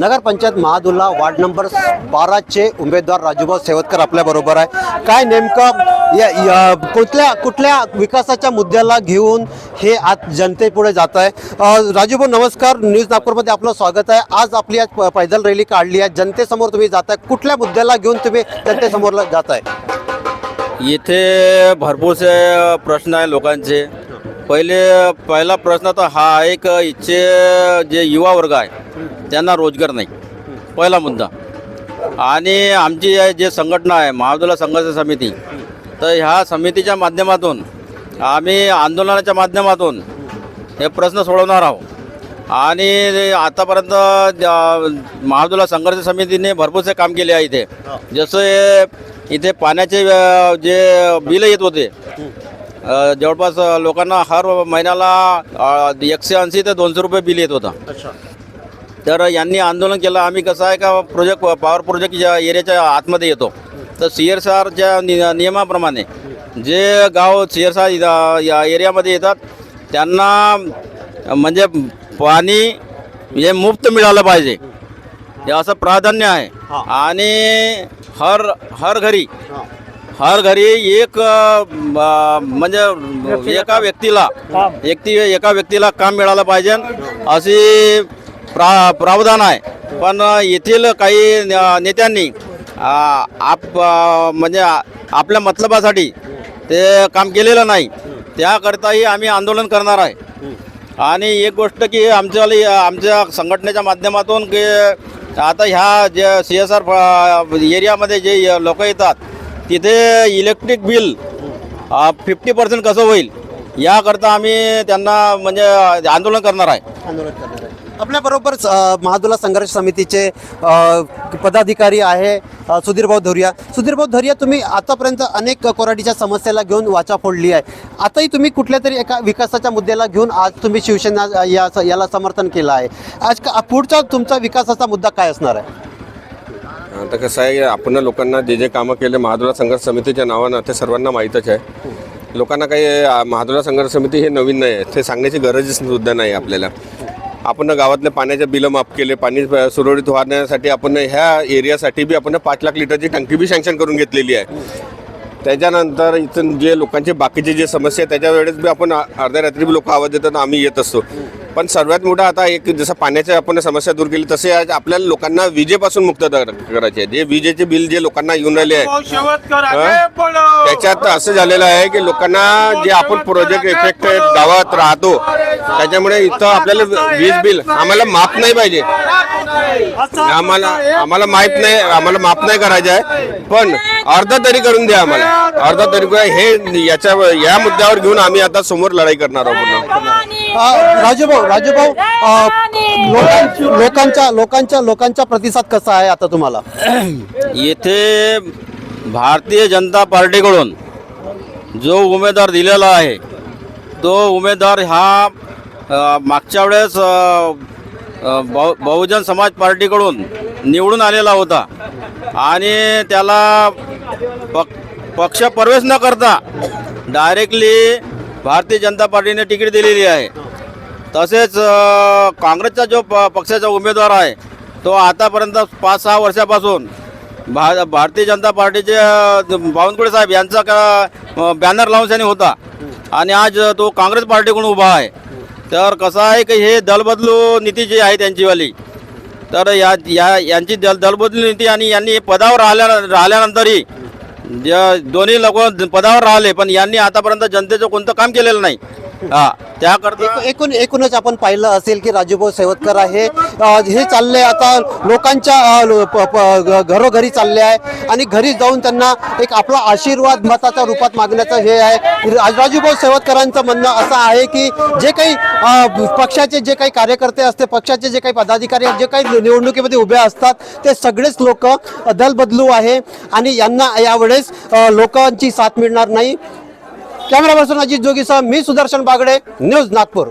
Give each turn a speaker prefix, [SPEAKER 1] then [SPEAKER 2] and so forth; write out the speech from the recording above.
[SPEAKER 1] नगरपंचायत महादुल्ला ward number 12चे उमेदवार राजूभाऊ सेवतकर आपल्या बरोबर आहे। काय नेमकं कुठल्या विकासाच्या मुद्द्याला घेऊन हे आज जनतेपुढे जात आहे? राजूभाऊ नमस्कार, न्यूज नागपूरमध्ये आपलं स्वागत आहे। आज आपली आज पैदल रॅली काढली आहे, जनतेसमोर तुम्ही जाताय, कुठल्या मुद्द्याला घेऊन तुम्ही जनतेसमोर जाताय?
[SPEAKER 2] इथे भरपूरसे प्रश्न आहे लोकांचे। पहिला प्रश्न तर हा आहे की इथचे जे युवा वर्ग आहे त्यांना रोजगार नाही, पहिला मुद्दा। आणि आमची जे संघटना आहे महादुल्ला संघर्ष समिती, तर ह्या समितीच्या माध्यमातून आम्ही आंदोलनाच्या माध्यमातून हे प्रश्न सोडवणार आहोत। आणि आतापर्यंत महादुल्ला संघर्ष समितीने भरपूरसे काम केले आहे इथे। जसं इथे पाण्याचे जे बिल येत होते, जवळपास लोकांना हर महिन्याला 180 ते 200 रुपये बिल येत होता। तर यांनी आंदोलन केलं। आम्ही कसं आहे का पॉवर प्रोजेक्ट या एरियाच्या आतमध्ये येतो, तर CSRच्या नियमाप्रमाणे जे गाव CSR या एरियामध्ये येतात त्यांना म्हणजे पाणी हे मुफ्त मिळालं पाहिजे, हे असं प्राधान्य आहे। आणि हर घरी एक म्हणजे एका व्यक्तीला काम मिळालं पाहिजे अशी प्रावधान आहे। पण येथील काही नेत्यांनी म्हणजे आपल्या मतलबासाठी ते काम केलेलं नाही, त्याकरताही आम्ही आंदोलन करणार आहे। आणि एक गोष्ट की आमच्या संघटनेच्या माध्यमातून की आता ह्या जे CSR एरियामध्ये जे लोक येतात तिथे इलेक्ट्रिक बिल 50% कसं होईल याकरता आम्ही त्यांना म्हणजे आंदोलन करणार आहे।
[SPEAKER 1] आपल्याबरोबर महादुल्ला संघर्ष समितीचे पदाधिकारी आहे सुधीरभाऊ धोरिया। सुधीरभाऊ धोरिया, तुम्ही आतापर्यंत अनेक कोराडीच्या समस्याला घेऊन वाचा फोडली आहे, आताही तुम्ही कुठल्या तरी एका विकासाच्या मुद्द्याला घेऊन आज तुम्ही शिवसेना याला समर्थन केलं आहे। आज पुढचा तुमचा विकासाचा मुद्दा काय असणार आहे?
[SPEAKER 3] आता कसं आहे, आपण लोकांना जे कामं केले महादुल्ला संघर्ष समितीच्या नावानं ते सर्वांना माहीतच आहे। लोकांना काही महादुल्ला संघर्ष समिती हे नवीन नाही आहे, ते सांगण्याची गरजच सुद्धा नाही आपल्याला। आपण गावातले पाण्याचे बिलं माफ केले, पाणी सुरळीत होण्यासाठी आपण ह्या एरियासाठी बी आपण 5 लाख लिटरची टंकी बी सँक्शन करून घेतलेली आहे। त्याच्यानंतर इथं जे लोकांचे बाकीचे जे समस्या त्याच्या वेळेस बी आपण अर्ध्या रात्री बी लोक आवाज देतात, आम्ही येत असतो। पण सर्वात मोठा आता एक जसं पाण्याच्या आपण समस्या दूर केली, तसे आज आपल्याला लोकांना विजेपासून मुक्त करायचे आहे। जे विजेचे बिल जे लोकांना येऊन राहिले आहे त्याच्यात असं झालेलं आहे की लोकांना जे आपण प्रोजेक्ट इफेक्ट गावात राहतो त्याच्यामुळे इथं आपल्याला वीज बिल आम्हाला माफ नाही पाहिजे, आम्हाला माफ नाही करायचं आहे, पण अर्धा तरी करून द्या आम्हाला, अर्धा तरी हे या मुद्द्यावर घेऊन आम्ही आता समोर लढाई करणार आहोत।
[SPEAKER 1] राजूभाऊ, लोकांचा प्रतिसाद कसा आहे आता तुम्हाला?
[SPEAKER 2] येथे भारतीय जनता पार्टीकडून जो उमेदवार दिलेला आहे तो उमेदवार हा मागच्या वेळेस बहुजन समाज पार्टीकडून निवडून आलेला होता आणि त्याला पक्ष प्रवेश न करता डायरेक्टली भारतीय जनता पार्टीने तिकीट दिलेली आहे। तसेच काँग्रेसचा जो पक्षाचा उमेदवार आहे तो आतापर्यंत 5-6 वर्षापासून भारतीय जनता पार्टीचे बावनकुळे साहेब यांचा बॅनर लावून होता आणि आज तो काँग्रेस पार्टीकडून उभा आहे। तर कसं आहे की हे दलबदलू नीती जी आहे त्यांचीवाली, तर यांची दलबदलू नीती आणि यांनी पदावर राहिल्यानंतरही दोन्ही लोक पदावर राहिले पण यांनी आतापर्यंत जनतेचं कोणतं काम केलेलं नाही। त्याकरता
[SPEAKER 1] एकूणच आपण पाहिलं असेल की राजूभाऊ सेवतकर आहे हे चालले आता लोकांच्या घरोघरी चालले आहे आणि घरी जाऊन त्यांना एक आपला आशीर्वाद मताच्या रूपात मागण्याचं हे आहे। राजूभाऊ सेवतकरांचं म्हणणं असं आहे की जे काही पक्षाचे जे काही कार्यकर्ते असते, पक्षाचे जे काही पदाधिकारी जे काही निवडणुकीमध्ये उभे असतात ते सगळेच लोक दलबदलू आहे आणि यांना यावेळेस लोकांची साथ मिळणार नाही। कॅमेरा पर्सन अजित जोगीसह मी सुदर्शन बागडे, न्यूज नागपूर।